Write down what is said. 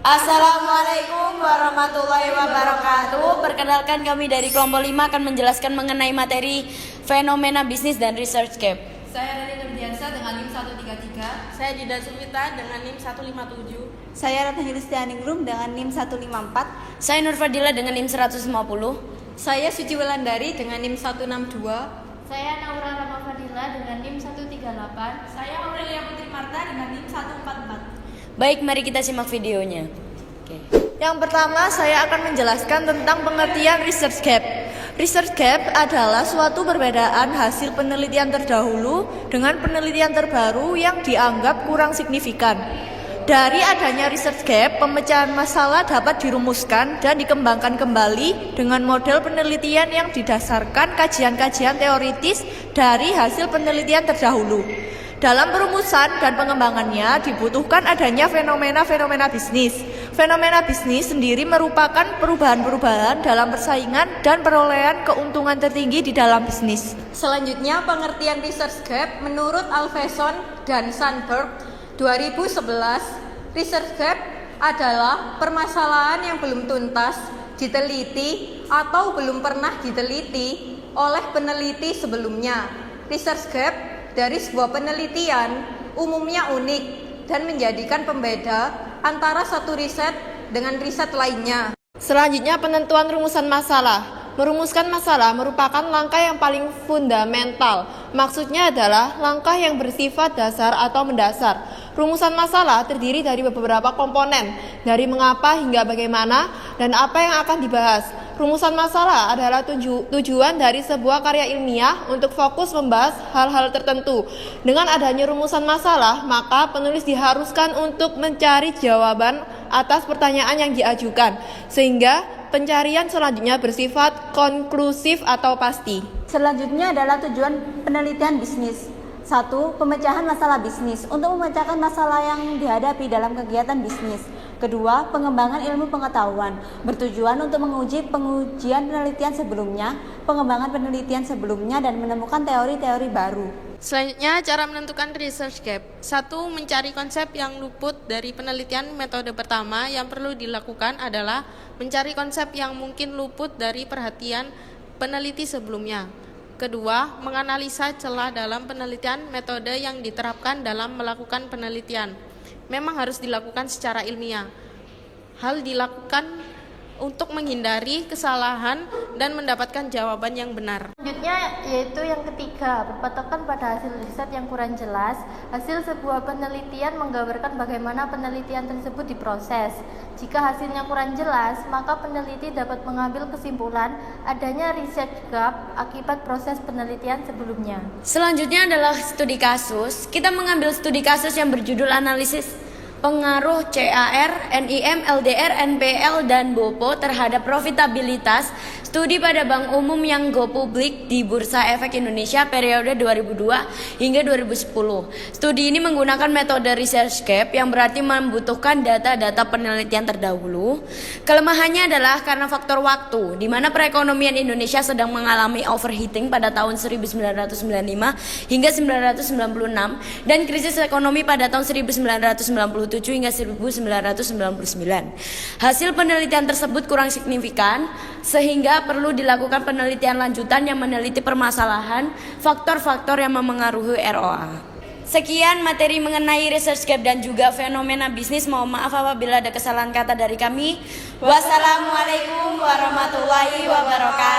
Assalamualaikum warahmatullahi wabarakatuh. Perkenalkan, kami dari kelompok 5 akan menjelaskan mengenai materi fenomena bisnis dan researchscape. Saya Rani Nurdiansa dengan NIM 133. Saya Dida Sumita dengan NIM 157. Saya Ratna Yulistianingrum dengan NIM 154. Saya Nur Fadila dengan NIM 150. Saya Suci Wulandari dengan NIM 162. Saya Naura Rama Fadila dengan NIM 138. Saya Aurelia Putri Marta dengan NIM 144. Baik, mari kita simak videonya. Yang pertama, saya akan menjelaskan tentang pengertian researchscape. Researchscape adalah suatu perbedaan hasil penelitian terdahulu dengan penelitian terbaru yang dianggap kurang signifikan. Dari adanya researchscape, pemecahan masalah dapat dirumuskan dan dikembangkan kembali dengan model penelitian yang didasarkan kajian-kajian teoritis dari hasil penelitian terdahulu. Dalam perumusan dan pengembangannya dibutuhkan adanya fenomena-fenomena bisnis. Fenomena bisnis sendiri merupakan perubahan-perubahan dalam persaingan dan perolehan keuntungan tertinggi di dalam bisnis. Selanjutnya, pengertian researchscape menurut Alveson dan Sandberg 2011. Researchscape adalah permasalahan yang belum tuntas diteliti atau belum pernah diteliti oleh peneliti sebelumnya. Researchscape dari sebuah penelitian umumnya unik dan menjadikan pembeda antara satu riset dengan riset lainnya. Selanjutnya, penentuan rumusan masalah. Merumuskan masalah merupakan langkah yang paling fundamental. Maksudnya adalah langkah yang bersifat dasar atau mendasar. Rumusan masalah terdiri dari beberapa komponen, dari mengapa hingga bagaimana, dan apa yang akan dibahas. Rumusan masalah adalah tujuan dari sebuah karya ilmiah untuk fokus membahas hal-hal tertentu. Dengan adanya rumusan masalah, maka penulis diharuskan untuk mencari jawaban atas pertanyaan yang diajukan, sehingga pencarian selanjutnya bersifat konklusif atau pasti. Selanjutnya adalah tujuan penelitian bisnis. 1. Pemecahan masalah bisnis untuk memecahkan masalah yang dihadapi dalam kegiatan bisnis. Kedua, pengembangan ilmu pengetahuan bertujuan untuk menguji pengujian penelitian sebelumnya, pengembangan penelitian sebelumnya, dan menemukan teori-teori baru. Selanjutnya, cara menentukan researchscape. 1. Mencari konsep yang luput dari penelitian. Metode pertama yang perlu dilakukan adalah mencari konsep yang mungkin luput dari perhatian peneliti sebelumnya. Kedua, menganalisa celah dalam penelitian. Metode yang diterapkan dalam melakukan penelitian memang harus dilakukan secara ilmiah. Hal dilakukan untuk menghindari kesalahan dan mendapatkan jawaban yang benar. Selanjutnya yaitu yang ketiga, berpatokan pada hasil riset yang kurang jelas. Hasil sebuah penelitian menggambarkan bagaimana penelitian tersebut diproses. Jika hasilnya kurang jelas, maka peneliti dapat mengambil kesimpulan adanya research gap akibat proses penelitian sebelumnya. Selanjutnya adalah studi kasus. Kita mengambil studi kasus yang berjudul analisis pengaruh CAR, NIM, LDR, NPL, dan BOPO terhadap profitabilitas studi pada bank umum yang go publik di Bursa Efek Indonesia periode 2002 hingga 2010. Studi ini menggunakan metode researchscape yang berarti membutuhkan data-data penelitian terdahulu. Kelemahannya adalah karena faktor waktu, di mana perekonomian Indonesia sedang mengalami overheating pada tahun 1995 hingga 1996 dan krisis ekonomi pada tahun 1997 hingga 1999. Hasil penelitian tersebut kurang signifikan, sehingga perlu dilakukan penelitian lanjutan yang meneliti permasalahan faktor-faktor yang memengaruhi ROA. Sekian materi mengenai researchscape dan juga fenomena bisnis. Mohon maaf apabila ada kesalahan kata dari kami. Wassalamualaikum warahmatullahi wabarakatuh.